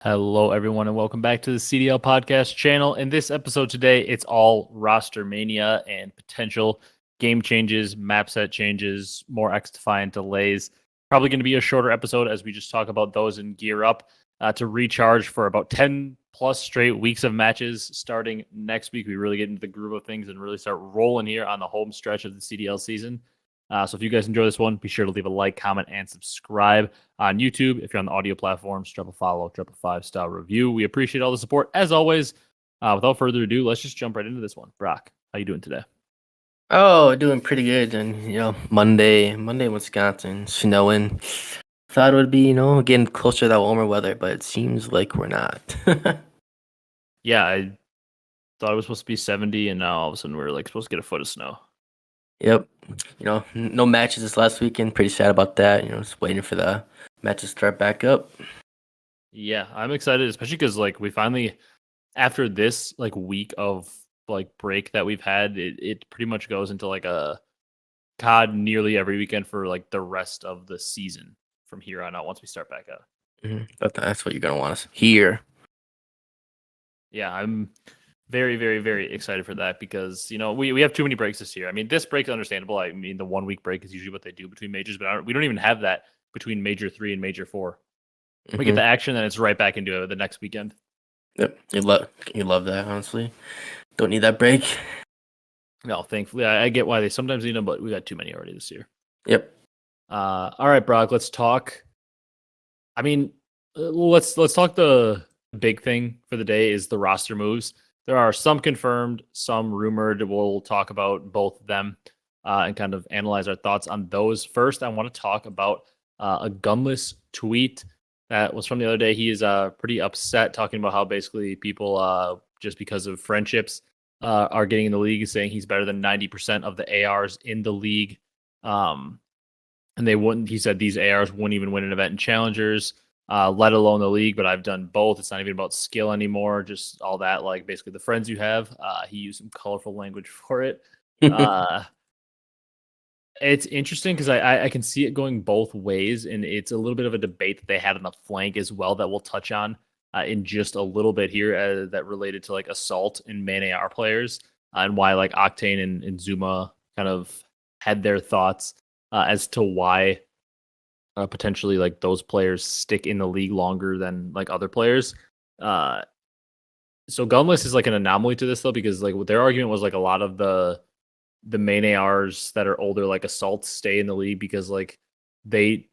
Hello, everyone, and welcome back to the CDL podcast channel. In this episode today, it's all roster mania and potential game changes, map set changes, more X-Defiant delays. Probably going to be a shorter episode as we just talk about those and gear up to recharge for about 10 plus straight weeks of matches starting next week. We really get into the groove of things and really start rolling here on the home stretch of the CDL season. So if you guys enjoy this one, be sure to leave a like, comment, and subscribe on YouTube. If you're on the audio platforms, drop a follow, drop a 5-star review. We appreciate all the support as always. Without further ado, let's just jump right into this one. Brock, how you doing today? Oh, doing pretty good. And Monday in Wisconsin, snowing. Thought it would be, getting closer to that warmer weather, but it seems like we're not. Yeah, I thought it was supposed to be 70, and now all of a sudden we're supposed to get a foot of snow. Yep. No matches this last weekend. Pretty sad about that. Just waiting for the matches to start back up. Yeah, I'm excited, especially because we finally, after this week of break that we've had, it pretty much goes into a COD nearly every weekend for the rest of the season from here on out once we start back up. That's what you're gonna want to hear. Yeah, I'm very, very, very excited for that because we have too many breaks this year. I mean, this break is understandable. I mean, the 1 week break is usually what they do between majors, but we don't even have that between major 3 and major 4. We get the action, then it's right back into the next weekend. Yep, you love that. Honestly, don't need that break. No, thankfully, I get why they sometimes need them, but we got too many already this year. Yep. All right, Brock, let's talk. I mean, let's talk. The big thing for the day is the roster moves. There are some confirmed, some rumored. We'll talk about both of them and kind of analyze our thoughts on those. First, I want to talk about a Gunless tweet that was from the other day. He is pretty upset, talking about how basically people, just because of friendships, are getting in the league, saying he's better than 90% of the ARs in the league. And they wouldn't, he said these ARs wouldn't even win an event in challengers, let alone the league. But I've done both. It's not even about skill anymore. Just all that, basically the friends you have. He used some colorful language for it. It's interesting because I can see it going both ways, and it's a little bit of a debate that they had on the flank as well that we'll touch on in just a little bit here that related to Assault and main AR players and why Octane and Zuma kind of had their thoughts as to why potentially those players stick in the league longer than other players. So Gunless is an anomaly to this though, because their argument was a lot of the main ARs that are older, Assault, stay in the league because the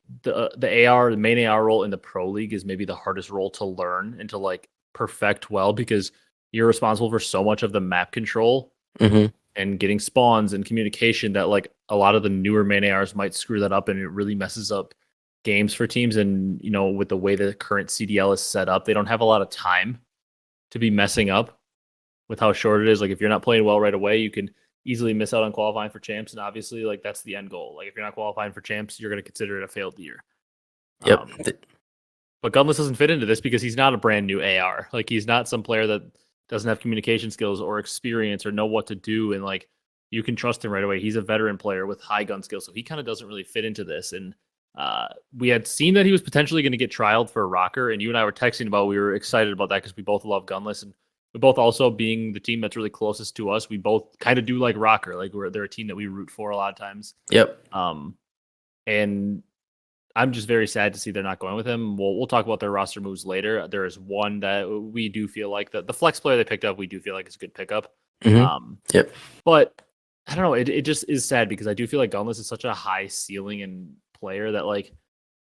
main AR role in the pro league is maybe the hardest role to learn and to perfect well, because you're responsible for so much of the map control and getting spawns and communication that a lot of the newer main ARs might screw that up, and it really messes up games for teams. And with the way the current CDL is set up, they don't have a lot of time to be messing up with how short it is. If you're not playing well right away, you can easily miss out on qualifying for champs, and obviously that's the end goal. If you're not qualifying for champs, you're going to consider it a failed year. Yep. But Gunless doesn't fit into this because he's not a brand new AR. He's not some player that doesn't have communication skills or experience or know what to do, and you can trust him right away. He's a veteran player with high gun skills, so he kind of doesn't really fit into this. And we had seen that he was potentially going to get trialed for Rokkr, and you and I were texting about, we were excited about that because we both love Gunless, and we both also, being the team that's really closest to us, we both kind of do like Rokkr. They're a team that we root for a lot of times. Yep. And I'm just very sad to see they're not going with him. We'll talk about their roster moves later. There is one that we do feel like the flex player they picked up, we do feel like is a good pickup. Yep. But I don't know. It just is sad because I do feel like Gunless is such a high ceiling and player that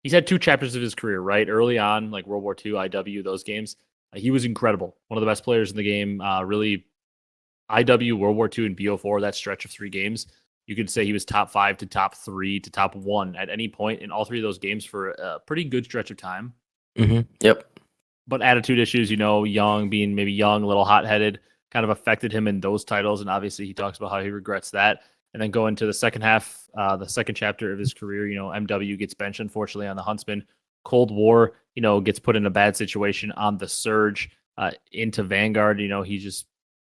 he's had 2 chapters of his career, right? Early on, World War II, IW, those games. He was incredible. One of the best players in the game. Really, IW, World War II, and BO4, that stretch of 3 games, you could say he was top 5 to top 3 to top 1 at any point in all 3 of those games for a pretty good stretch of time. Yep. But attitude issues, being maybe young, a little hot-headed, kind of affected him in those titles. And obviously he talks about how he regrets that. And then go into the second half, the second chapter of his career, MW gets benched, unfortunately, on the Huntsman. Cold War, gets put in a bad situation on the Surge into Vanguard. He just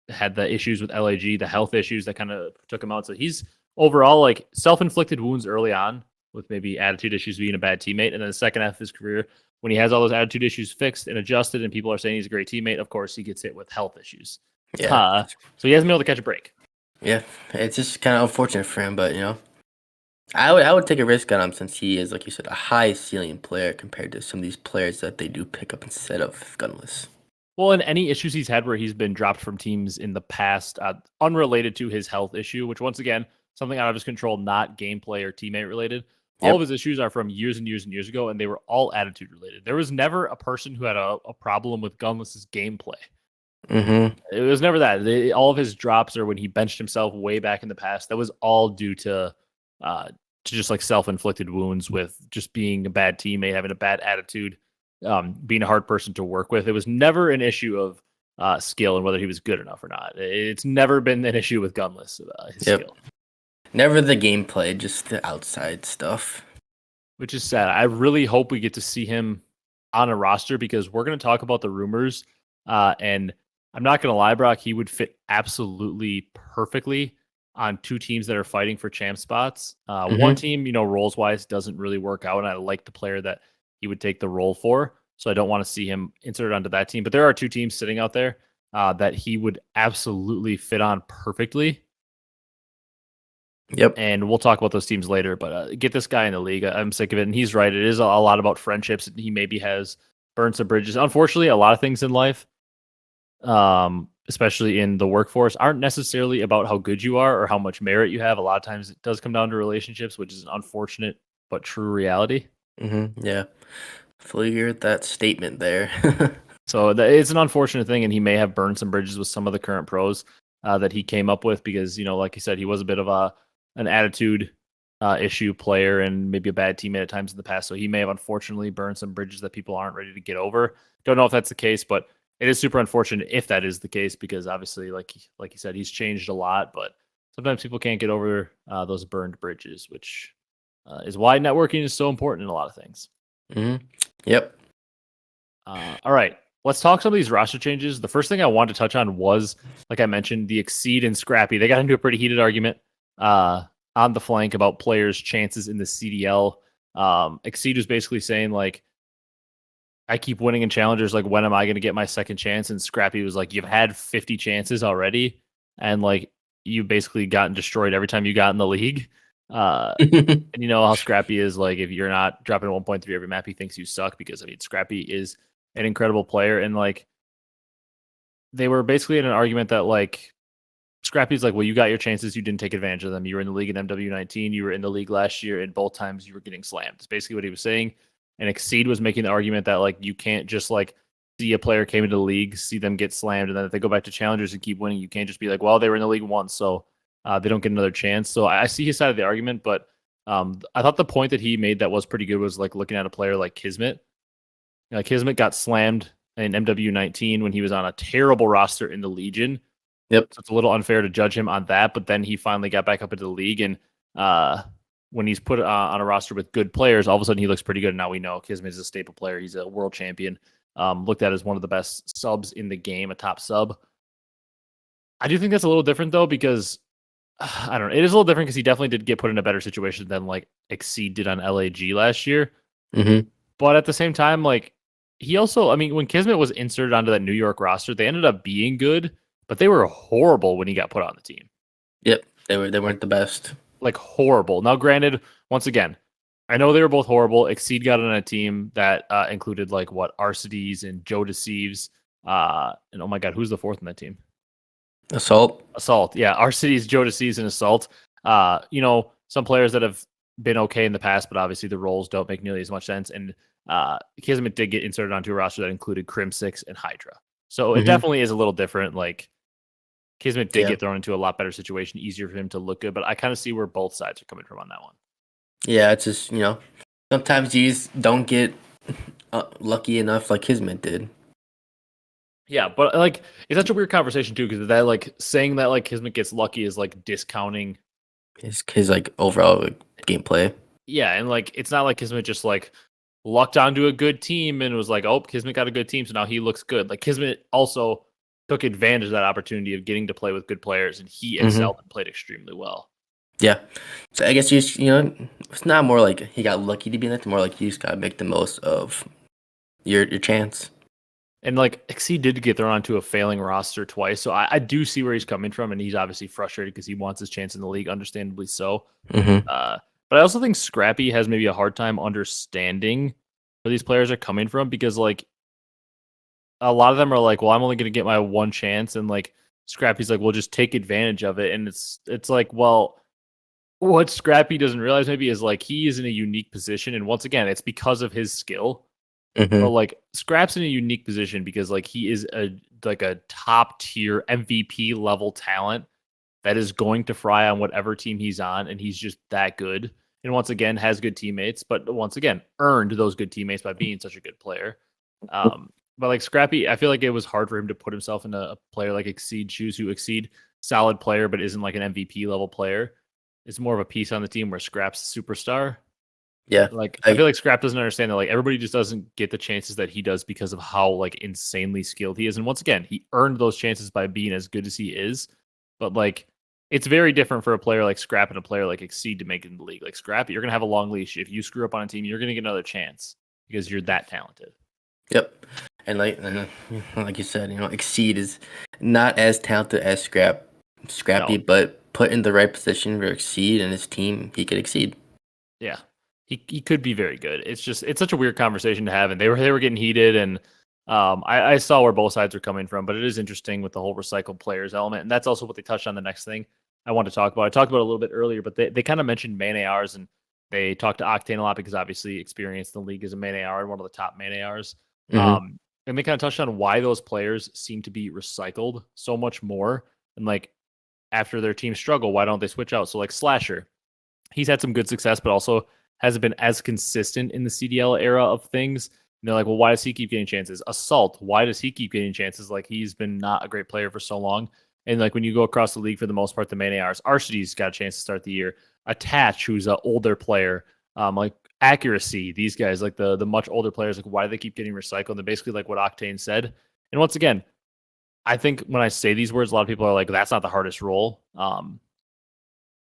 had the issues with LAG, the health issues that kind of took him out. So he's overall self-inflicted wounds early on with maybe attitude issues, being a bad teammate. And then the second half of his career, when he has all those attitude issues fixed and adjusted, and people are saying he's a great teammate, of course he gets hit with health issues. Yeah. So he hasn't been able to catch a break. Yeah, it's just kind of unfortunate for him, but I would take a risk on him since he is, like you said, a high ceiling player compared to some of these players that they do pick up instead of gunless. Well, and any issues he's had where he's been dropped from teams in the past, unrelated to his health issue, which once again, something out of his control, not gameplay or teammate related. All of his issues are from years and years and years ago, and they were all attitude related. There was never a person who had a problem with Gunless's gameplay. It was never that. All of his drops are when he benched himself way back in the past. That was all due to just like self-inflicted wounds with just being a bad teammate, having a bad attitude, being a hard person to work with. It was never an issue of skill and whether he was good enough or not. It's never been an issue with Gunless, his skill. Never the gameplay, just the outside stuff. Which is sad. I really hope we get to see him on a roster because we're going to talk about the rumors. And I'm not going to lie, Brock, he would fit absolutely perfectly on two teams that are fighting for champ spots. One team, roles-wise doesn't really work out, and I like the player that he would take the role for. So I don't want to see him inserted onto that team. But there are two teams sitting out there that he would absolutely fit on perfectly. Yep. And we'll talk about those teams later, but get this guy in the league. I'm sick of it. And he's right. It is a lot about friendships. He maybe has burned some bridges. Unfortunately, a lot of things in life, especially in the workforce, aren't necessarily about how good you are or how much merit you have. A lot of times it does come down to relationships, which is an unfortunate but true reality. Yeah. Fully agree with that statement there. So it's an unfortunate thing, and he may have burned some bridges with some of the current pros that he came up with because, like you said, he was a bit of an attitude issue player and maybe a bad teammate at times in the past. So he may have unfortunately burned some bridges that people aren't ready to get over. Don't know if that's the case, but it is super unfortunate if that is the case because obviously, like you said, he's changed a lot. But sometimes people can't get over those burned bridges, which is why networking is so important in a lot of things. Yep. All right. Let's talk some of these roster changes. The first thing I wanted to touch on was, like I mentioned, the Exceed and Scrappy. They got into a pretty heated argument on the flank about players' chances in the CDL. Exceed was basically saying, like, I keep winning in challengers. Like, when am I going to get my second chance? And Scrappy was like, you've had 50 chances already. And, like, you basically gotten destroyed every time you got in the league. And you know how Scrappy is. Like, if you're not dropping 1.3 every map, he thinks you suck because, Scrappy is an incredible player. And, like, they were basically in an argument that, like, Scrappy's like, well, you got your chances. You didn't take advantage of them. You were in the league in MW19. You were in the league last year, and both times you were getting slammed. It's basically what he was saying. And Exceed was making the argument that, like, you can't just, like, see a player came into the league, see them get slammed, and then if they go back to challengers and keep winning, you can't just be like, well, they were in the league once, so they don't get another chance. So I see his side of the argument, but I thought the point that he made that was pretty good was, like, looking at a player like Kismet. Like, Kismet got slammed in MW19 when he was on a terrible roster in the Legion. Yep. So it's a little unfair to judge him on that, but then he finally got back up into the league, and when he's put on a roster with good players, all of a sudden he looks pretty good. Now we know Kismet is a staple player. He's a world champion, looked at as one of the best subs in the game, a top sub. I do think that's a little different, though, because I don't know. It is a little different because he definitely did get put in a better situation than, like, Exceed did on LAG last year. But at the same time, like, he also, when Kismet was inserted onto that New York roster, they ended up being good, but they were horrible when he got put on the team. Yep, they weren't the best. Like, horrible. Now, granted, once again, I know they were both horrible. Exceed got on a team that included, like, Arcitys and Joe Deceives. And oh my God, who's the fourth in that team? Assault. Yeah, Arcitys, Joe Deceives, and Assault. Some players that have been okay in the past, but obviously the roles don't make nearly as much sense. And Kismet did get inserted onto a roster that included Crim6 and Hydra. So it definitely is a little different. Like, Kismet did get thrown into a lot better situation, easier for him to look good, but I kind of see where both sides are coming from on that one. Yeah, it's just, sometimes you just don't get lucky enough like Kismet did. Yeah, but, like, it's such a weird conversation, too, because that, like, saying that, like, Kismet gets lucky is, like, discounting his like, overall gameplay. Yeah, and, like, it's not like Kismet just, like, lucked onto a good team and was like, oh, Kismet got a good team, so now he looks good. Like, Kismet also took advantage of that opportunity of getting to play with good players, and he excelled and played extremely well. Yeah. So I guess it's not more like he got lucky to be in it, more like you just got to make the most of your chance. And like Exceed did get thrown onto a failing roster twice, so I do see where he's coming from, and he's obviously frustrated because he wants his chance in the league, understandably so. Mm-hmm. But I also think Scrappy has maybe a hard time understanding where these players are coming from because like a lot of them are like, well, I'm only going to get my one chance, and like Scrappy's like, well, just take advantage of it, and it's like, well, what Scrappy doesn't realize maybe is like he is in a unique position, and once again, it's because of his skill. But Mm-hmm. like Scrap's in a unique position because like he is a top tier MVP level talent that is going to fry on whatever team he's on, and he's just that good. And once again, has good teammates, but once again, earned those good teammates by being such a good player. But like Scrappy, I feel like it was hard for him to put himself in a player like Exceed shoes, who Exceed solid player, but isn't like an MVP level player. It's more of a piece on the team where Scrap's a superstar. Yeah. Like I feel like Scrap doesn't understand that like everybody just doesn't get the chances that he does because of how like insanely skilled he is. And once again, he earned those chances by being as good as he is. But like it's very different for a player like Scrap and a player like Exceed to make it in the league. Like Scrap, you're gonna have a long leash. If you screw up on a team, you're gonna get another chance because you're that talented. Yep. And like you said, Exceed is not as talented as Scrappy, No, but put in the right position for Exceed and his team, he could exceed. yeah, he could be very good. It's just it's such a weird conversation to have, and they were getting heated, and I saw where both sides are coming from, but it is interesting with the whole recycled players element, and that's also what they touched on the next thing I want to talk about. I talked about it a little bit earlier, but they kind of mentioned main ARs, and they talked to Octane a lot because obviously experienced in the league as a main AR and one of the top main ARs. Mm-hmm. And they kind of touched on why those players seem to be recycled so much more, and like after their team struggle, why don't they switch out? So like Slasher, he's had some good success, but also hasn't been as consistent in the CDL era of things. And they're like, well, why does he keep getting chances? Assault, why does he keep getting chances? Like he's been not a great player for so long. And like when you go across the league for the most part, the main ARs, Arcitys got a chance to start the year. Attach, who's an older player, like Accuracy, these guys, like the much older players, like why do they keep getting recycled? And basically like what Octane said. And once again, I think when I say these words, a lot of people are like, that's not the hardest role.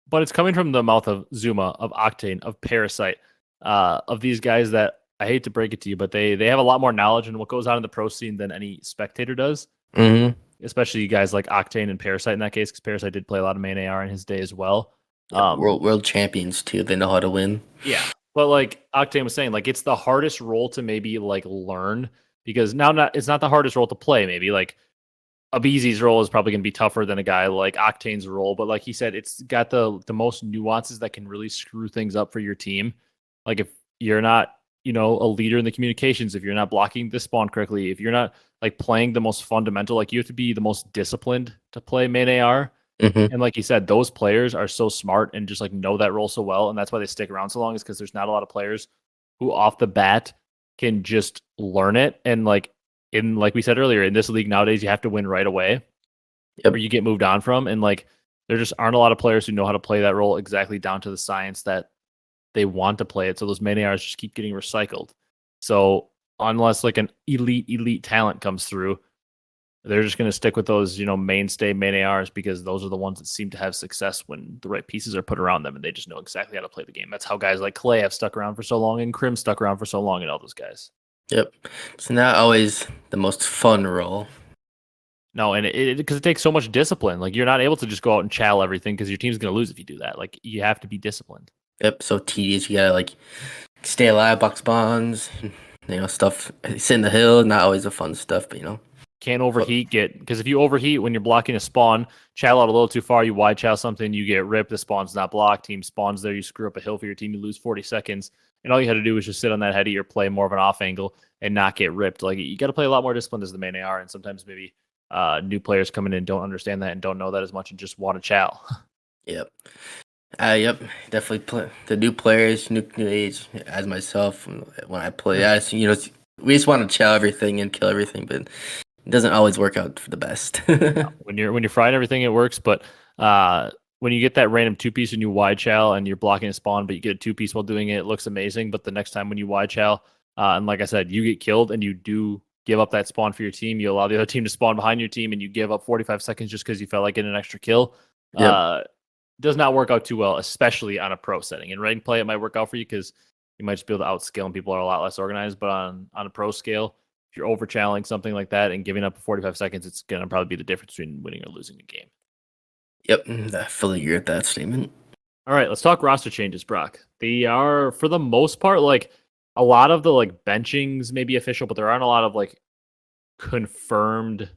But it's coming from the mouth of Zuma, of Octane, of Parasite, of these guys that I hate to break it to you, but they have a lot more knowledge in what goes on in the pro scene than any spectator does. Mm-hmm. Especially guys like Octane and Parasite in that case, because Parasite did play a lot of main AR in his day as well. Yep. World champions too. They know how to win. Yeah, but like Octane was saying, like it's the hardest role to maybe like learn because now not it's not the hardest role to play. Maybe like Abezy's role is probably going to be tougher than a guy like Octane's role, but like he said, it's got the most nuances that can really screw things up for your team. Like if you're not, a leader in the communications, if you're not blocking the spawn correctly, if you're not like playing the most fundamental, like you have to be the most disciplined to play main AR. Mm-hmm. And like you said, those players are so smart and just like know that role so well, and that's why they stick around so long. Is because there's not a lot of players who off the bat can just learn it. And like we said earlier, in this league nowadays, you have to win right away, Yep. or you get moved on from. And like there just aren't a lot of players who know how to play that role exactly down to the science that they want to play it. So those main ARs just keep getting recycled. So unless like an elite talent comes through, they're just going to stick with those, mainstay main ARs because those are the ones that seem to have success when the right pieces are put around them and they just know exactly how to play the game. That's how guys like Clay have stuck around for so long and Crim stuck around for so long and all those guys. Yep. It's not always the most fun role. No, and it because it takes so much discipline. Like you're not able to just go out and chow everything because your team's going to lose if you do that. Like you have to be disciplined. Yep. So tedious. You gotta like stay alive, box bonds, stuff. Sit in the hill. Not always the fun stuff, but. Can't overheat, because if you overheat when you're blocking a spawn, chow out a little too far, you wide chow something, you get ripped, the spawn's not blocked, team spawns there, you screw up a hill for your team, you lose 40 seconds, and all you had to do was just sit on that heady or play more of an off angle and not get ripped. Like you got to play a lot more disciplined as the main AR, and sometimes maybe new players coming in don't understand that and don't know that as much and just want to chow. Yep. Yep. Definitely play the new players, new age. As myself, when I play, we just want to chow everything and kill everything, but it doesn't always work out for the best. When you're frying everything, it works, but when you get that random two piece and you wide chow and you're blocking a spawn, but you get a two piece while doing it, it looks amazing. But the next time when you wide chow, and like I said, you get killed and you do give up that spawn for your team, you allow the other team to spawn behind your team, and you give up 45 seconds just because you felt like getting an extra kill. Yep. Does not work out too well, especially on a pro setting. In ranked play, it might work out for you because you might just be able to outscale and people are a lot less organized. But on a pro scale, if you're over channeling something like that and giving up 45 seconds, it's going to probably be the difference between winning or losing a game. Yep, I fully agree with that statement. All right, let's talk roster changes, Brock. They are, for the most part, like a lot of the like benchings may be official, but there aren't a lot of like confirmed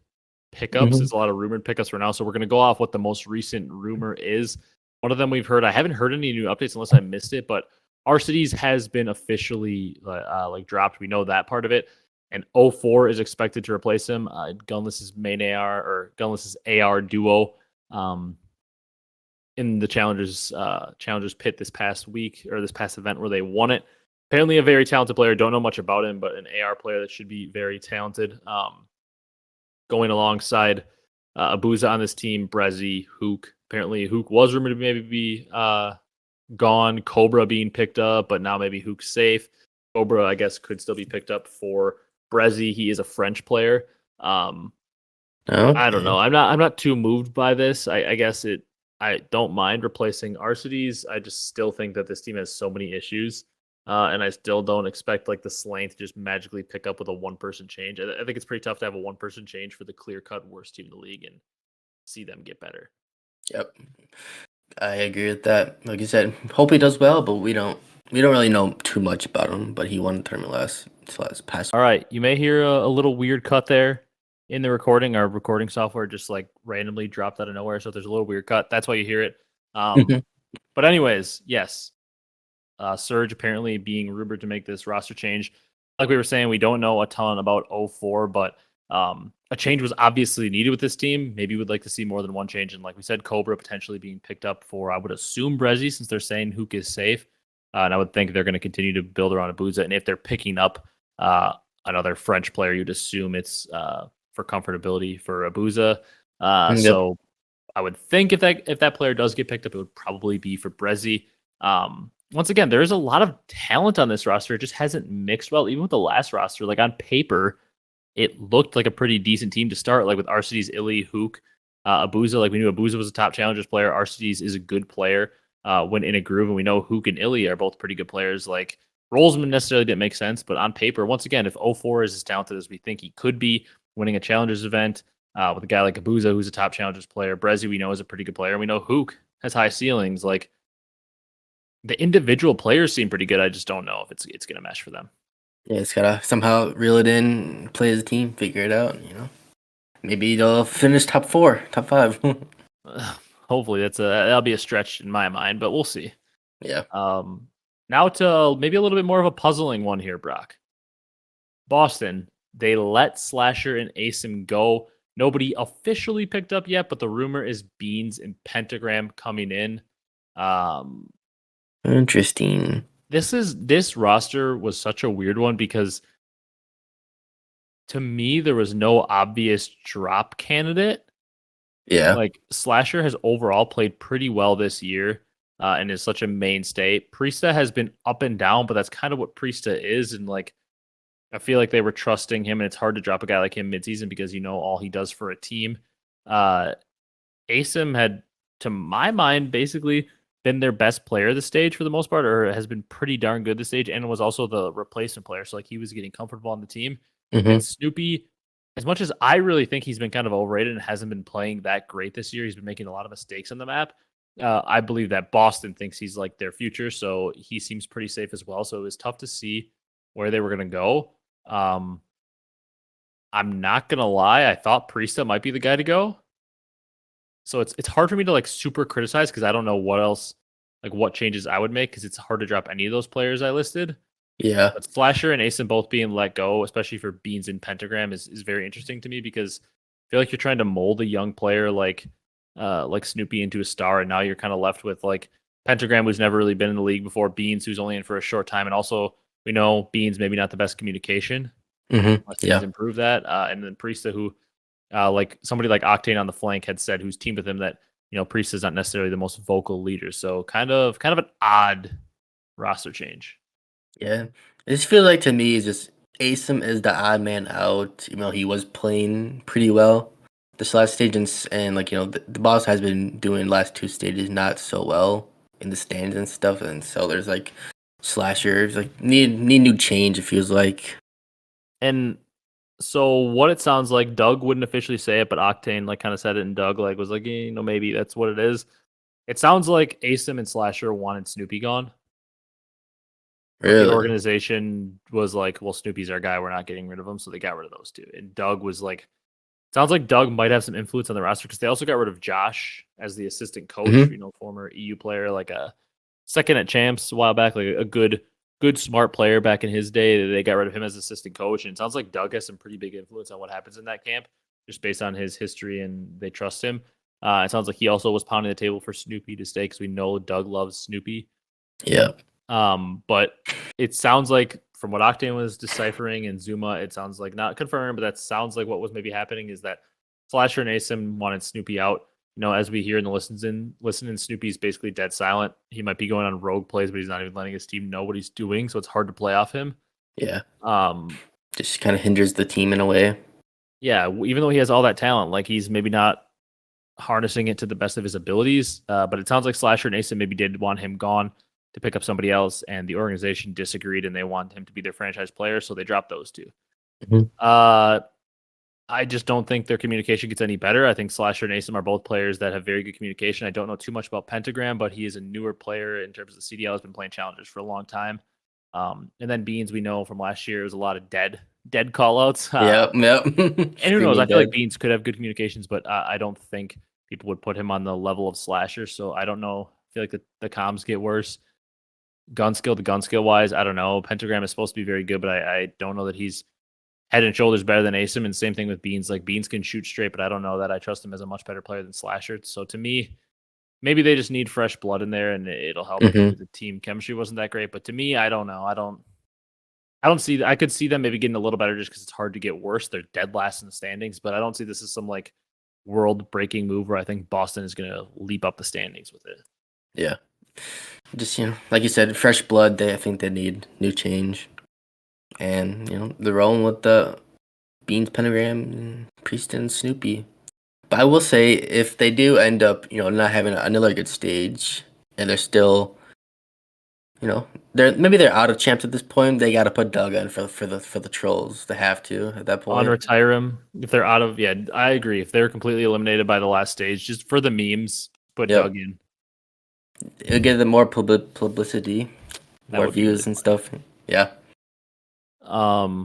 pickups. There's a lot of rumored pickups right now. So we're going to go off what the most recent rumor is. One of them we've heard, I haven't heard any new updates unless I missed it, but Arcitys has been officially like dropped. We know that part of it. And 04 is expected to replace him. Gunless's main AR or Gunless's AR duo in the challengers pit this past week or this past event where they won it. Apparently a very talented player. Don't know much about him, but an AR player that should be very talented. Going alongside Abezy on this team, Brezzy, Hook. Apparently Hook was rumored to maybe be gone. Cobra being picked up, but now maybe Hook's safe. Cobra, I guess, could still be picked up for Brezzy. He is a French player. I don't know. I'm not too moved by this. I guess I don't mind replacing Arcitys. I just still think that this team has so many issues. And I still don't expect like the Slang to just magically pick up with a one-person change. I think it's pretty tough to have a one-person change for the clear-cut worst team in the league and see them get better. Yep, I agree with that. Like you said, hope he does well, but we don't really know too much about him. But he won the tournament last past. All right, you may hear a little weird cut there in the recording. Our recording software just like randomly dropped out of nowhere, so there's a little weird cut. That's why you hear it. But anyways, yes. Surge apparently being rumored to make this roster change. Like we were saying, we don't know a ton about 04, but a change was obviously needed with this team. Maybe we'd like to see more than one change. And like we said, Cobra potentially being picked up for, I would assume, Brezzy, since they're saying Hook is safe. And I would think they're going to continue to build around Abezy. And if they're picking up another French player, you'd assume it's for comfortability for Abezy. So I would think if that player does get picked up, it would probably be for Brezzy. Once again, there is a lot of talent on this roster. It just hasn't mixed well, even with the last roster. Like on paper, it looked like a pretty decent team to start. Like with Arcitys, iLLeY, Hook, Abezy. Like we knew Abezy was a top challengers player. Arcitys is a good player when in a groove, and we know Hook and iLLeY are both pretty good players. Like Rolesman necessarily didn't make sense, but on paper, once again, if 04 is as talented as we think he could be, winning a challengers event with a guy like Abezy, who's a top challengers player, Brezzy we know is a pretty good player, and we know Hook has high ceilings. Like the individual players seem pretty good. I just don't know if it's going to mesh for them. Yeah, it's gotta somehow reel it in, play as a team, figure it out. Maybe they'll finish top 4, top 5. Hopefully, that'll be a stretch in my mind, but we'll see. Yeah. Now to maybe a little bit more of a puzzling one here, Brock. Boston, they let Slasher and Asim go. Nobody officially picked up yet, but the rumor is Beans and Pentagram coming in. Interesting. This roster was such a weird one because to me there was no obvious drop candidate. Yeah. Like Slasher has overall played pretty well this year and is such a mainstay. Priesta has been up and down, but that's kind of what Priesta is. And like I feel like they were trusting him, and it's hard to drop a guy like him midseason because you know all he does for a team. Asim had, to my mind, basically been their best player this stage for the most part, or has been pretty darn good this stage, and was also the replacement player. So like he was getting comfortable on the team. And Snoopy, as much as I really think he's been kind of overrated and hasn't been playing that great this year, he's been making a lot of mistakes on the map. I believe that Boston thinks he's like their future, so he seems pretty safe as well. So it was tough to see where they were going to go. I'm not gonna lie, I thought Priesta might be the guy to go. So it's hard for me to like super criticize because I don't know what else, like what changes I would make because it's hard to drop any of those players I listed. Yeah. But Slasher and Asim both being let go, especially for Beans and Pentagram, is very interesting to me because I feel like you're trying to mold a young player like Snoopy into a star, and now you're kind of left with like Pentagram, who's never really been in the league before, Beans, who's only in for a short time, and also we know Beans maybe not the best communication. Unless he's improved that, and then Priesta, who like somebody like Octane on the flank had said, who's teamed with him, that Priesta is not necessarily the most vocal leader. So kind of an odd roster change. Yeah. I just feel like to me, it's just Asim is the odd man out. He was playing pretty well this last stage, and like the boss has been doing last 2 stages not so well in the stands and stuff, and so there's like Slasher. Like need new change. It feels like. And so what it sounds like, Doug wouldn't officially say it, but Octane like kind of said it, and Doug like was like, maybe that's what it is. It sounds like Asim and Slasher wanted Snoopy gone, but the Really. organization was like, well, Snoopy's our guy, we're not getting rid of him, so they got rid of those two. And Doug was like, sounds like Doug might have some influence on the roster because they also got rid of Josh as the assistant coach, Mm-hmm. former EU player, like a second at champs a while back, like a good smart player back in his day. They got rid of him as assistant coach, and it sounds like Doug has some pretty big influence on what happens in that camp, just based on his history, and they trust him. It sounds like he also was pounding the table for Snoopy to stay because we know Doug loves Snoopy. Yeah. But it sounds like from what Octane was deciphering and Zuma, it sounds like not confirmed, but that sounds like what was maybe happening is that Slasher and Asim wanted Snoopy out. As we hear in the listen, Snoopy's basically dead silent. He might be going on rogue plays, but he's not even letting his team know what he's doing, so it's hard to play off him. Yeah. Um, Just kind of hinders the team in a way. yeah, even though he has all that talent, like he's maybe not harnessing it to the best of his abilities. But it sounds like Slasher and Asim maybe did want him gone to pick up somebody else, and the organization disagreed, and they want him to be their franchise player, so they dropped those two. Mhm. I just don't think their communication gets any better. I think Slasher and Asim are both players that have very good communication. I don't know too much about Pentagram, but he is a newer player in terms of the CDL. Has been playing challengers for a long time. And then Beans, we know from last year, it was a lot of dead callouts. Yep. And who knows? I Screaming feel like dead. Beans could have good communications, but I don't think people would put him on the level of Slasher. So I don't know. I feel like the comms get worse. Gun skill wise, I don't know. Pentagram is supposed to be very good, but I don't know that he's head and shoulders better than Asim. And same thing with Beans. Like Beans can shoot straight, but I don't know that I trust him as a much better player than Slasher. So to me, maybe they just need fresh blood in there, and it'll help if Hmm. the team chemistry wasn't that great. But to me, I don't know. I don't see. I could see them maybe getting a little better just because it's hard to get worse. They're dead last in the standings, but I don't see this as some like world breaking move where I think Boston is going to leap up the standings with it. Yeah. Just like you said, fresh blood. I think they need new change, and they're rolling with the Beans, Pentagram, and Priest, and Snoopy. But I will say, if they do end up, not having another good stage, and they're still, they're out of champs at this point. They got to put Doug in for the trolls. They have to at that point. Unretire him if they're out of. Yeah, I agree. If they're completely eliminated by the last stage, just for the memes, put Yep. Doug in. It'll give them more publicity, That more would be really views and stuff. Yeah. All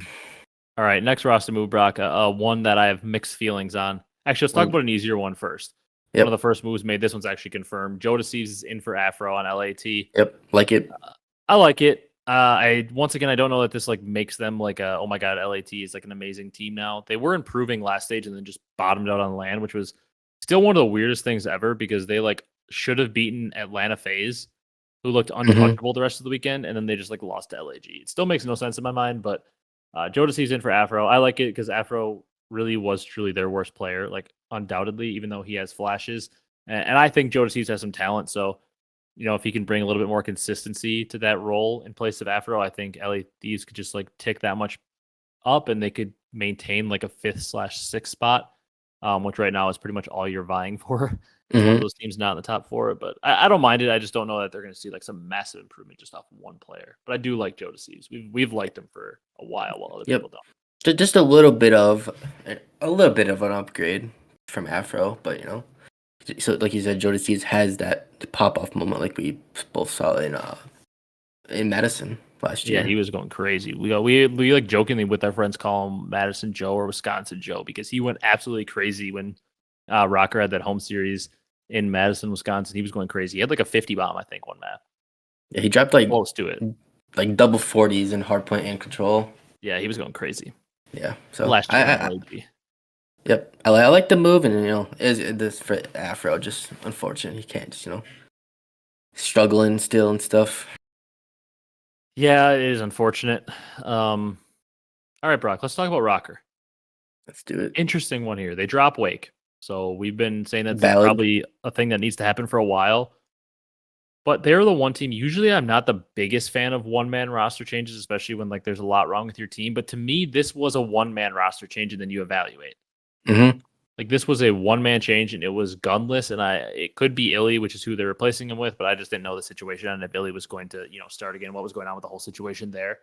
right, next roster move, Brock. One that I have mixed feelings on. Actually, let's talk about an easier one first. One of Yep. the first moves made. This one's actually confirmed. Joe Deceives is in for Afro on LAT. Yep. Like it. I like it. I once again, I don't know that this like makes them like oh my god, LAT is like an amazing team now. They were improving last stage and then just bottomed out on land, which was still one of the weirdest things ever because they like should have beaten Atlanta Faze, who looked Hmm. untouchable the rest of the weekend, and then they just like lost to LAG. It still makes no sense in my mind, but Jodeci's in for Afro. I like it because Afro really was truly their worst player, like undoubtedly, even though he has flashes. And I think Jodeci's has some talent. So, if he can bring a little bit more consistency to that role in place of Afro, I think LA Thieves could just like tick that much up and they could maintain like a fifth/sixth spot, which right now is pretty much all you're vying for. Is one of Hmm. those teams not in the top four, but I don't mind it. I just don't know that they're going to see like some massive improvement just off one player. But I do like Joe Deceives. We've liked him for a while other people Yep. don't. Just a little bit of an upgrade from Afro, but so like you said, Jodeci has that pop off moment like we both saw in Madison last Yeah, year. he was going crazy. We like jokingly with our friends call him Madison Joe or Wisconsin Joe because he went absolutely crazy when Rokkr had that home series in Madison, Wisconsin. He was going crazy. He had like a 50 bomb, I think, one map. Yeah, he dropped like Close to it. double 40s in hardpoint and control. Yeah, he was going crazy. Yeah, so Last year in LAG. yep, I like the move, and is this for Afro? Just unfortunate he can't just struggling still and stuff. Yeah, it is unfortunate. All right, Brock, let's talk about Rokkr. Let's do it. Interesting one here. They drop Wake. So we've been saying that's Valid. probably a thing that needs to happen for a while. But they're the one team. Usually I'm not the biggest fan of one-man roster changes, especially when like there's a lot wrong with your team. But to me, this was a one-man roster change and then you evaluate. Mm-hmm. Like this was a one-man change, and it was gunless, and it could be iLLeY, which is who they're replacing him with, but I just didn't know the situation and if iLLeY was going to start again, what was going on with the whole situation there.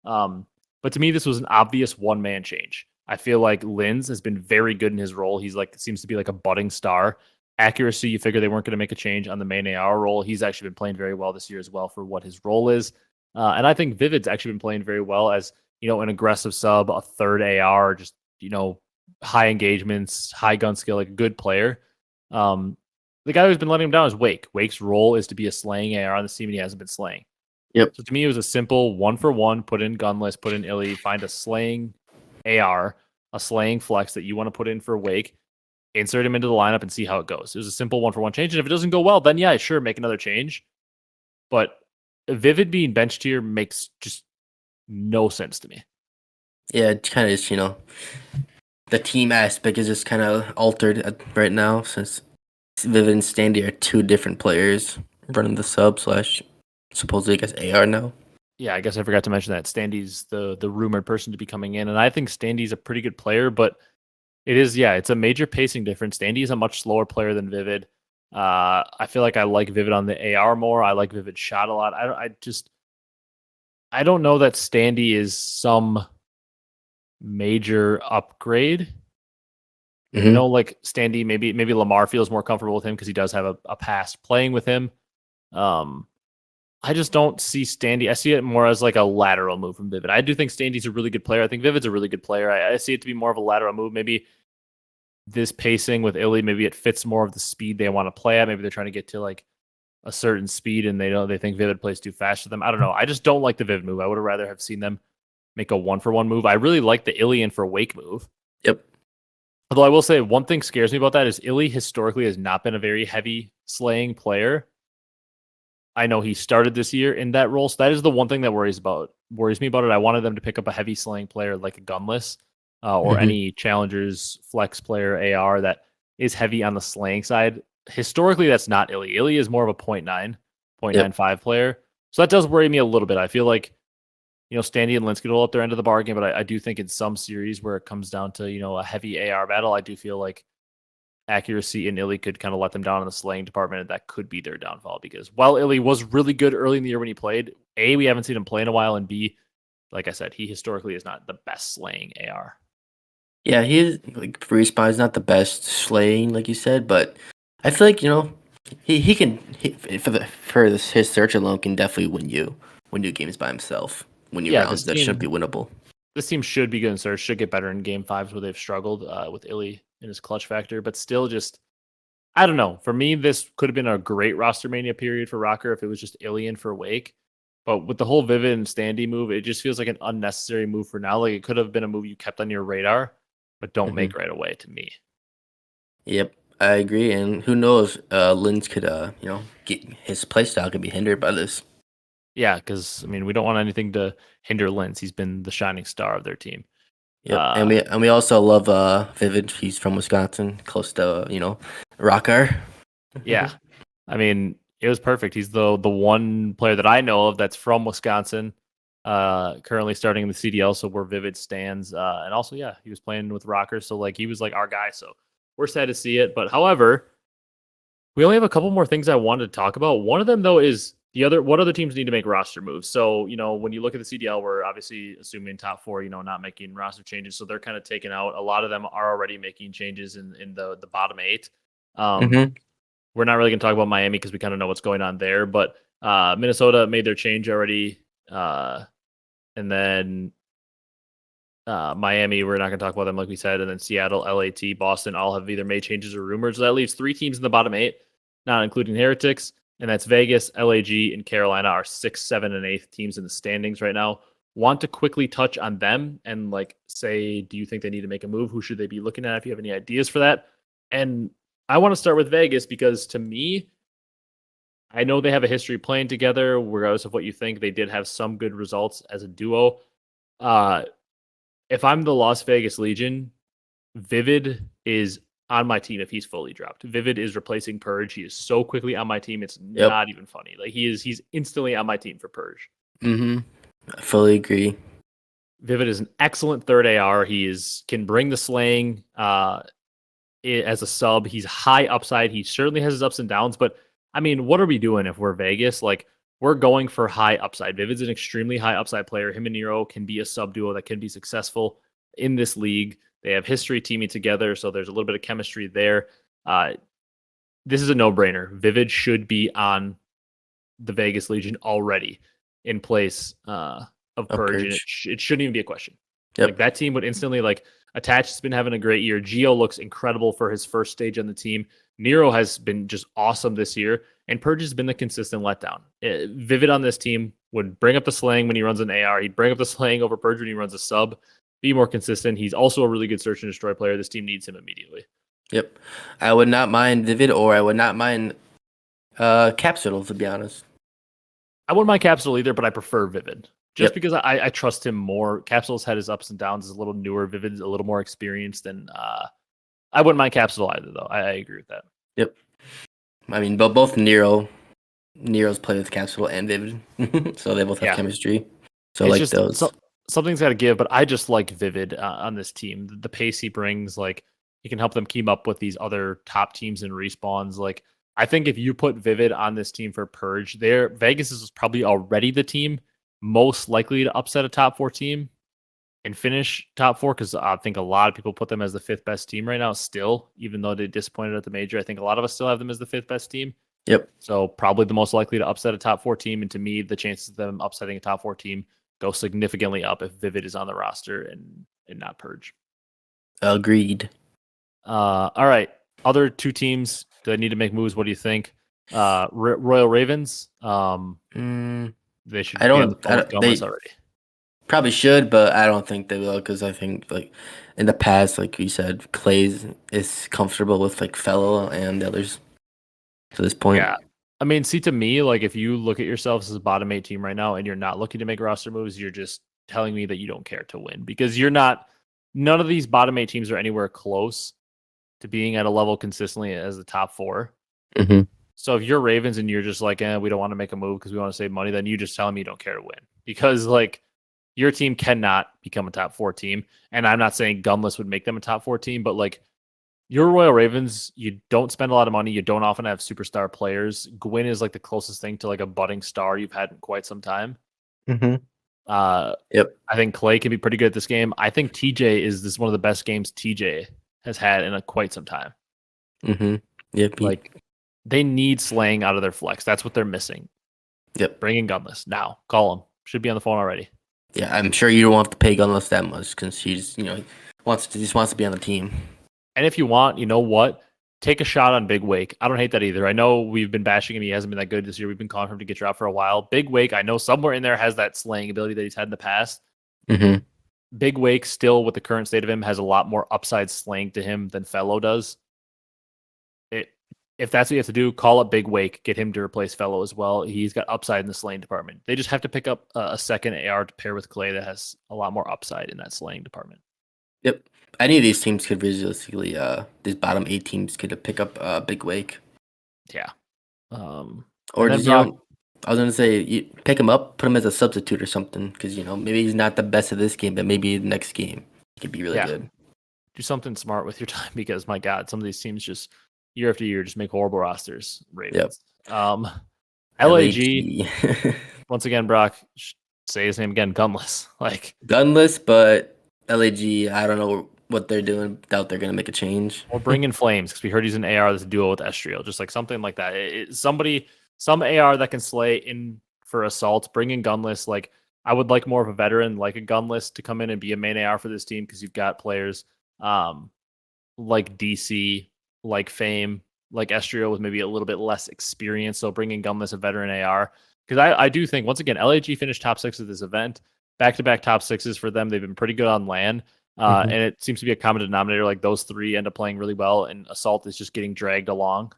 But to me, this was an obvious one-man change. I feel like Linz has been very good in his role. He's like seems to be like a budding star. Accuracy, you figure they weren't going to make a change on the main AR role. He's actually been playing very well this year as well for what his role is. And I think Vivid's actually been playing very well as, an aggressive sub, a third AR, just, high engagements, high gun skill, like a good player. The guy who's been letting him down is Wake. Wake's role is to be a slaying AR on the team, and he hasn't been slaying. Yep. So to me, it was a simple 1-for-1, put in gunless, put in iLLeY, find a slaying AR, a slaying flex that you want to put in for Wake, insert him into the lineup and see how it goes. It was a simple 1-for-1 change. And if it doesn't go well, then yeah, sure, make another change. But Vivid being benched here makes just no sense to me. Yeah, it kind of is, the team aspect is just kind of altered right now since Vivid and Standy are two different players running the sub slash supposedly I guess AR now. Yeah, I guess I forgot to mention that Standy's the rumored person to be coming in, and I think Standy's a pretty good player, but it's a major pacing difference. Standy is a much slower player than Vivid. I feel like I like Vivid on the AR more. I like Vivid shot a lot. I don't know that Standy is some major upgrade. I know like Standy, maybe Lamar feels more comfortable with him because he does have a past playing with him. I just don't see Standy. I see it more as like a lateral move from Vivid. I do think Standy's a really good player. I think Vivid's a really good player. I see it to be more of a lateral move. Maybe this pacing with iLLeY, maybe it fits more of the speed they want to play at. Maybe they're trying to get to like a certain speed and they think Vivid plays too fast for them. I don't know. I just don't like the Vivid move. I would have rather have seen them make a 1-for-1 move. I really like the iLLeY in for Wake move. Yep. Although I will say one thing scares me about that is iLLeY historically has not been a very heavy slaying player. I know he started this year in that role, so that is the one thing that worries me about it. I wanted them to pick up a heavy slaying player like a gunless or any challengers flex player AR that is heavy on the slaying side. Historically, that's not iLLeY. iLLeY is more of a 0.95 player, so that does worry me a little bit. I feel like Standy and Linz could hold up their end of the bargain, but I do think in some series where it comes down to a heavy AR battle, I do feel like accuracy in iLLeY could kind of let them down in the slaying department, and that could be their downfall because while iLLeY was really good early in the year when he played, A, we haven't seen him play in a while, and B, like I said, he historically is not the best slaying AR. Yeah, he is like Respawn is not the best slaying, like you said, but I feel like he can his search alone can definitely win you games by himself. Win you rounds that shouldn't be winnable. This team should be good in search, should get better in game fives where they've struggled with iLLeY in his clutch factor, but still just I don't know. For me, this could have been a great roster mania period for Rokkr if it was just iLLeY in for Wake. But with the whole Vivid and Standy move, it just feels like an unnecessary move for now. Like it could have been a move you kept on your radar, but don't make right away to me. Yep, I agree. And who knows, Linz could get his playstyle could be hindered by this. Yeah, because we don't want anything to hinder Linz. He's been the shining star of their team. Yep, and we also love Vivid. He's from Wisconsin, close to Rokkr. Yeah, it was perfect. He's the one player that I know of that's from Wisconsin, currently starting in the CDL, so where Vivid stands. And also, yeah, he was playing with Rokkr, so like he was like our guy. So we're sad to see it. But however, we only have a couple more things I wanted to talk about. One of them though is what other teams need to make roster moves. So, when you look at the CDL, we're obviously assuming top four, not making roster changes. So they're kind of taken out. A lot of them are already making changes in the bottom eight. We're not really going to talk about Miami because we kind of know what's going on there. But Minnesota made their change already. And then Miami, we're not going to talk about them like we said. And then Seattle, LAT, Boston all have either made changes or rumors. So that leaves three teams in the bottom eight, not including Heretics. And that's Vegas, LAG, and Carolina are 6th, 7th, and 8th teams in the standings right now. Want to quickly touch on them and say, do you think they need to make a move? Who should they be looking at if you have any ideas for that? And I want to start with Vegas because to me, I know they have a history playing together. Regardless of what you think, they did have some good results as a duo. If I'm the Las Vegas Legion, Vivid is on my team if he's fully dropped. Vivid is replacing Purge. He is so quickly on my team. It's not even funny. Like he's instantly on my team for Purge. I fully agree. Vivid is an excellent third AR. He can bring the slaying. as a sub. He's high upside. He certainly has his ups and downs, but I mean, what are we doing if we're Vegas? Like, we're going for high upside. Vivid's an extremely high upside player. Him and Nero can be a sub duo that can be successful in this league. They have history teaming together, so there's a little bit of chemistry there. This is a no-brainer. Vivid should be on the Vegas Legion already in place of Purge, and it shouldn't even be a question. Yep. Like, that team would instantly, like, Attach has been having a great year. Geo looks incredible for his first stage on the team. Nero has been just awesome this year, and Purge has been the consistent letdown. Vivid on this team would bring up the slang when he runs an AR. He'd bring up the slang over Purge when he runs a sub. Be more consistent. He's also a really good search and destroy player. This team needs him immediately. Yep. I would not mind Vivid, or I would not mind Capsule, to be honest. I wouldn't mind Capsule either, but I prefer Vivid. Just because I trust him more. Capsule's had his ups and downs, is a little newer. Vivid's a little more experienced, and I wouldn't mind Capsule either, though. I agree with that. Yep. I mean, but both Nero's played with Capsule and Vivid, so they both have chemistry. So, it's like, just those. Something's got to give, but I just like Vivid on this team. The pace he brings, like, he can help them keep up with these other top teams and respawns. Like, I think if you put Vivid on this team for Purge, Vegas is probably already the team most likely to upset a top 4 team and finish top 4, because I think a lot of people put them as the 5th best team right now still, even though they disappointed at the major. I think a lot of us still have them as the 5th best team. Yep. So probably the most likely to upset a top 4 team, and to me, the chances of them upsetting a top 4 team go significantly up if Vivid is on the roster and not Purge. Agreed. All right. Other 2 teams that need to make moves. What do you think? Royal Ravens. They should be on the phone with Gunless already. Probably should, but I don't think they will, because I think, like, in the past, like you said, Clay's is comfortable with, like, Fellow and the others to this point. Yeah. I mean, see, to me, like, if you look at yourselves as a bottom 8 team right now and you're not looking to make roster moves, you're just telling me that you don't care to win, because none of these bottom 8 teams are anywhere close to being at a level consistently as the top 4. Mm-hmm. So if you're Ravens and you're just like, we don't want to make a move because we want to save money, then you just tell me you don't care to win, because, like, your team cannot become a top 4 team. And I'm not saying Gunless would make them a top 4 team, but, like, your Royal Ravens, you don't spend a lot of money. You don't often have superstar players. Gwyn is, like, the closest thing to, like, a budding star you've had in quite some time. Mm-hmm. Yep. I think Clay can be pretty good at this game. I think TJ is one of the best games TJ has had in quite some time. Mm-hmm. Yep. Like, they need slaying out of their flex. That's what they're missing. Yep. Bring in Gunless now. Call him. Should be on the phone already. Yeah, I'm sure you don't want to pay Gunless that much, because he's, wants to be on the team. And if you want, you know what? Take a shot on Big Wake. I don't hate that either. I know we've been bashing him. He hasn't been that good this year. We've been calling for him to get dropped for a while. Big Wake, I know somewhere in there has that slaying ability that he's had in the past. Mm-hmm. Big Wake, still with the current state of him, has a lot more upside slaying to him than Fellow does. If that's what you have to do, call up Big Wake, get him to replace Fellow as well. He's got upside in the slaying department. They just have to pick up a second AR to pair with Clay that has a lot more upside in that slaying department. Yep. Any of these teams could realistically, these bottom 8 teams could pick up Big Wake. Yeah. Or just, I was going to say, you pick him up, put him as a substitute or something, because, maybe he's not the best of this game, but maybe the next game he could be really good. Do something smart with your time, because, my God, some of these teams just year after year just make horrible rosters. Ravens. Yep. LAG. Once again, Brock, say his name again. Gunless. Like, Gunless, but LAG, I don't know what they're doing. Doubt they're going to make a change. Or bring in Flames, because we heard he's an AR that's a duo with Estriel. Just like something like that. Some AR that can slay in for Assault. Bring in Gunless. Like, I would like more of a veteran like a Gunless to come in and be a main AR for this team, because you've got players like DC, like Fame, like Estriel with maybe a little bit less experience. So bringing Gunless, a veteran AR, because I do think, once again, LAG finished top 6 of this event, back-to-back top 6s for them. They've been pretty good on LAN, and it seems to be a common denominator. Like, those 3 end up playing really well, and Assault is just getting dragged along.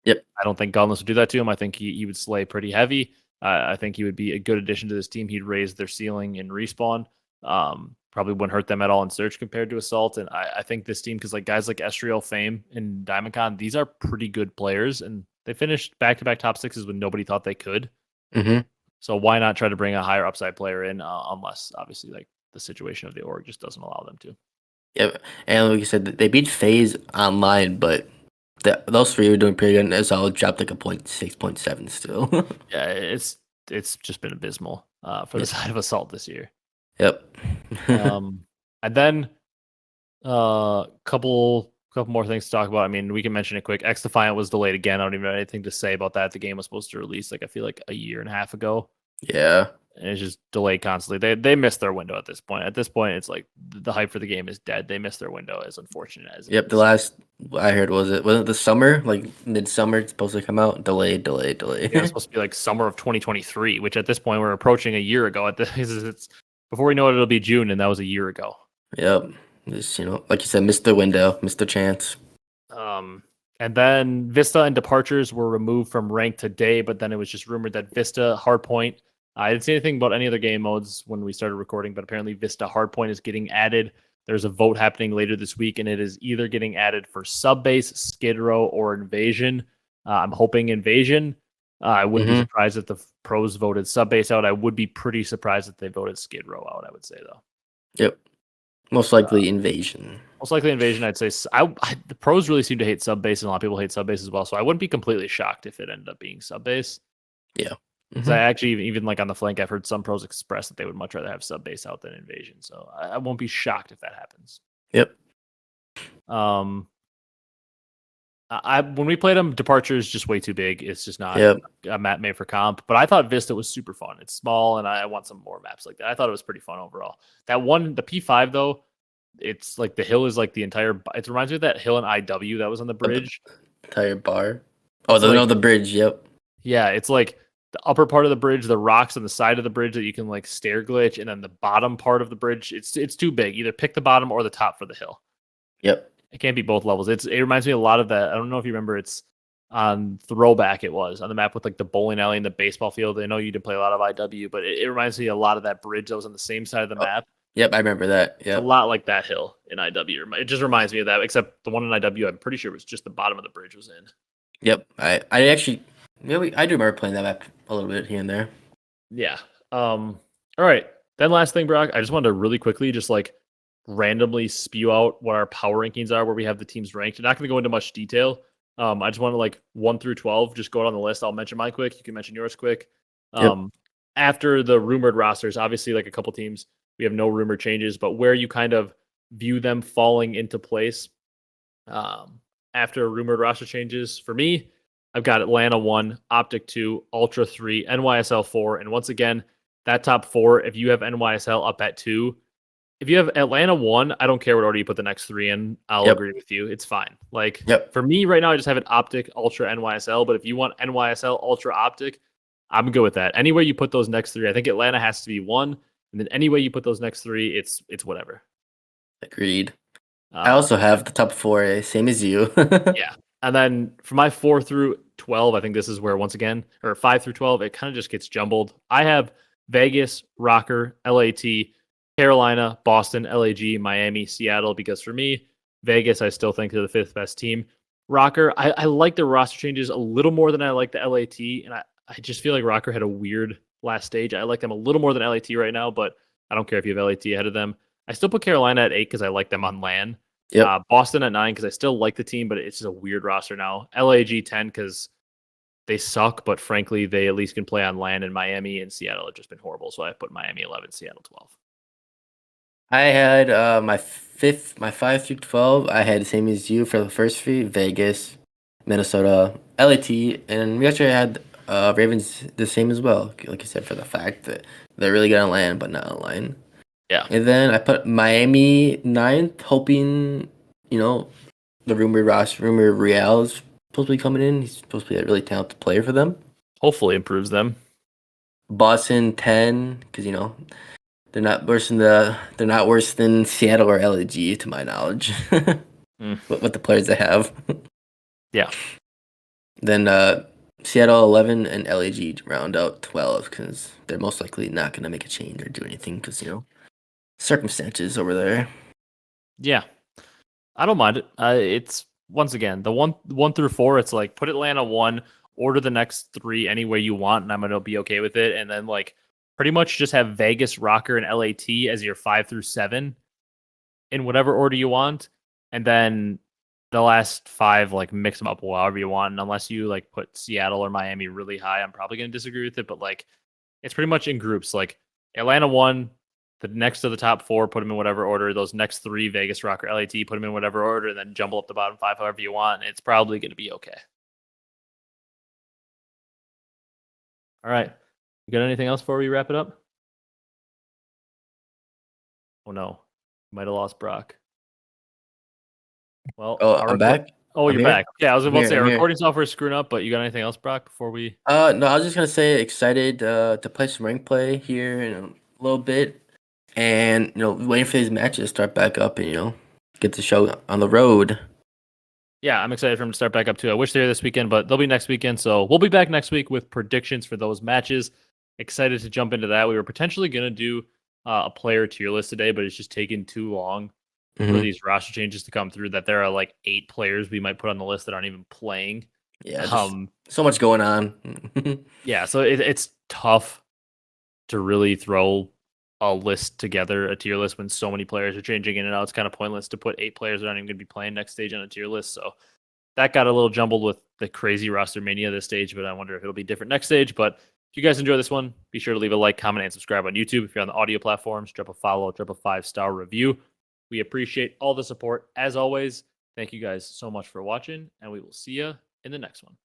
Yep. I don't think Gunless would do that to him. I think he would slay pretty heavy. I think he would be a good addition to this team. He'd raise their ceiling in respawn. Probably wouldn't hurt them at all in search compared to Assault. And I think this team, because, like, guys like Estriel, Fame, and Diamondcon, these are pretty good players, and they finished back-to-back top 6s when nobody thought they could. Mm-hmm. So why not try to bring a higher upside player in, unless, obviously, like, the situation of the org just doesn't allow them to. Yep. And like you said, they beat Faze online, but those three were doing pretty good. And it's all dropped like a 0.6, 0.7 still. Yeah, it's just been abysmal for the Yeah. side of Assault this year. Yep. And then couple more things to talk about. I mean, we can mention it quick. X Defiant was delayed again. I don't even have anything to say about that. The game was supposed to release like I feel like a year and a half ago. Yeah. And it's just delayed constantly. They missed their window at this point. At this point, it's like the hype for the game is dead. They missed their window, as unfortunate as it Yep. The is. last I heard wasn't it the summer, like midsummer, it's supposed to come out. Delayed, delayed, Yeah, it's delayed. supposed to be like summer of 2023, which at this point we're approaching a year ago. At this, it's before we know it, it'll be June, and that was a year ago. Yep. Just like you said, missed the window, missed the chance. Um, and then Vista and Departures were removed from rank today, but then it was just rumored that Vista Hardpoint. I didn't see anything about any other game modes when we started recording, but apparently Vista Hardpoint is getting added. There's a vote happening later this week, and it is either getting added for Sub Base, Skid Row, or Invasion. I'm hoping Invasion. I wouldn't be Hmm. surprised if the pros voted Sub Base out. I would be pretty surprised if they voted Skid Row out, I would say, though. Yep. Most likely Invasion. Most likely Invasion, I'd say. The pros really seem to hate sub base, and a lot of people hate sub base as well. So I wouldn't be completely shocked if it ended up being sub base. Yeah. Because I actually, even like on the flank, I've heard some pros express that they would much rather have sub base out than Invasion. So I won't be shocked if that happens. Yep. Um, when we played them, Departure is just way too big. It's just not Yep. a map made for comp. But I thought Vista was super fun. It's small, and I want some more maps like that. I thought it was pretty fun overall. That one, the P5 though, it's like the hill is like the entire. It reminds me of that hill in IW that was on the bridge. Entire bar. Oh, It's like the bridge. Yep. yeah, it's like the upper part of the bridge, the rocks on the side of the bridge that you can like stair glitch, and then the bottom part of the bridge. It's too big. Either pick the bottom or the top for the hill. Yep. It can't be both levels. It reminds me a lot of that. I don't know if you remember. It's on Throwback. It was on the map with like the bowling alley and the baseball field. I know you didn't play a lot of IW, but it reminds me a lot of that bridge that was on the same side of the Oh, map. yep. I remember that. It's a Yep. lot like that hill in IW. It just reminds me of that, except the one in IW, I'm pretty sure was just the bottom of the bridge was in. Yep. I actually maybe I do remember playing that map a little bit here and there. Yeah. All right. Then last thing, Brock, I just wanted to really quickly just like randomly spew out what our power rankings are, where we have the teams ranked. I'm not going to go into much detail. I just want to like 1 through 12, just go down the list. I'll mention mine quick. You can mention yours quick. Yep. After the rumored rosters, obviously, like a couple teams, we have no rumored changes, but where you kind of view them falling into place after rumored roster changes, for me, I've got Atlanta 1, Optic 2, Ultra 3, NYSL 4. And once again, that top 4, if you have NYSL up at 2, if you have Atlanta 1, I don't care what order you put the next 3 in. I'll Yep. agree with you. It's fine. Like Yep. for me right now, I just have it Optic, Ultra, NYSL. But if you want NYSL, Ultra, Optic, I'm good with that. Anywhere you put those next 3, I think Atlanta has to be 1. And then any way you put those next 3, it's whatever. Agreed. I Uh, also have the top 4, same as you. Yeah. And then for my 4 through 12, I think this is where, once again, or 5 through 12, it kind of just gets jumbled. I have Vegas, Rokkr, LAT, Carolina, Boston, LAG, Miami, Seattle, because for me, Vegas, I still think they're the 5th best team. Rokkr, I like the roster changes a little more than I like the LAT, and I just feel like Rokkr had a weird last stage. I like them a little more than LAT right now, but I don't care if you have LAT ahead of them. I still put Carolina at 8 because I like them on LAN. Yep. Boston at 9 because I still like the team, but it's just a weird roster now. LAG 10 because they suck, but frankly, they at least can play on land. And Miami and Seattle have just been horrible. So I put Miami 11, Seattle 12. I had my 5 through 12. I had the same as you for the first 3: Vegas, Minnesota, LAT, and we actually had Ravens the same as well. Like you said, for the fact that they're really good on land, but not online. Yeah. And then I put Miami 9th, hoping the rumor Real is supposed to be coming in. He's supposed to be a really talented player for them. Hopefully improves them. Boston 10, because they're not worse than Seattle or LAG to my knowledge. With the players they have. Yeah. Then Seattle 11 and LAG round out 12 because they're most likely not going to make a change or do anything because circumstances over there. Yeah. I don't mind it. It's once again the one through 4. It's like put Atlanta 1, order the next 3 any way you want, and I'm gonna be okay with it. And then like pretty much just have Vegas, Rokkr, and LAT as your 5 through 7. in whatever order you want, and then the last 5 like mix them up however you want. And unless you like put Seattle or Miami really high, I'm probably gonna disagree with it. But like it's pretty much in groups. Like Atlanta 1, the next to the top 4, put them in whatever order. Those next 3, Vegas, Rokkr, LAT, put them in whatever order, and then jumble up the bottom 5 however you want. It's probably gonna be okay. All right. You got anything else before we wrap it up? Oh no, might have lost Brock. Well, Oh, I'm back. Oh, I'm you're here. back. Yeah, I was about to say I'm our here. recording software is screwing up, but you got anything else, Brock, before we? No, I was just gonna say excited to play some rank play here in a little bit, and waiting for these matches to start back up, and get the show on the road. Yeah, I'm excited for them to start back up too. I wish they were this weekend, but they'll be next weekend. So we'll be back next week with predictions for those matches. Excited to jump into that. We were potentially gonna do a player tier list today, but it's just taking too long for Mhm. these roster changes to come through. That there are like 8 players we might put on the list that aren't even playing. Yeah, just Um, so much going on. yeah, so it's tough to really throw a list together, a tier list, when so many players are changing in and out. It's kind of pointless to put 8 players that aren't even going to be playing next stage on a tier list. So that got a little jumbled with the crazy roster mania this stage, but I wonder if it'll be different next stage. But if you guys enjoy this one, be sure to leave a like, comment, and subscribe on YouTube. If you're on the audio platforms, drop a follow, drop a 5-star review. We appreciate all the support. As always, thank you guys so much for watching, and we will see you in the next one.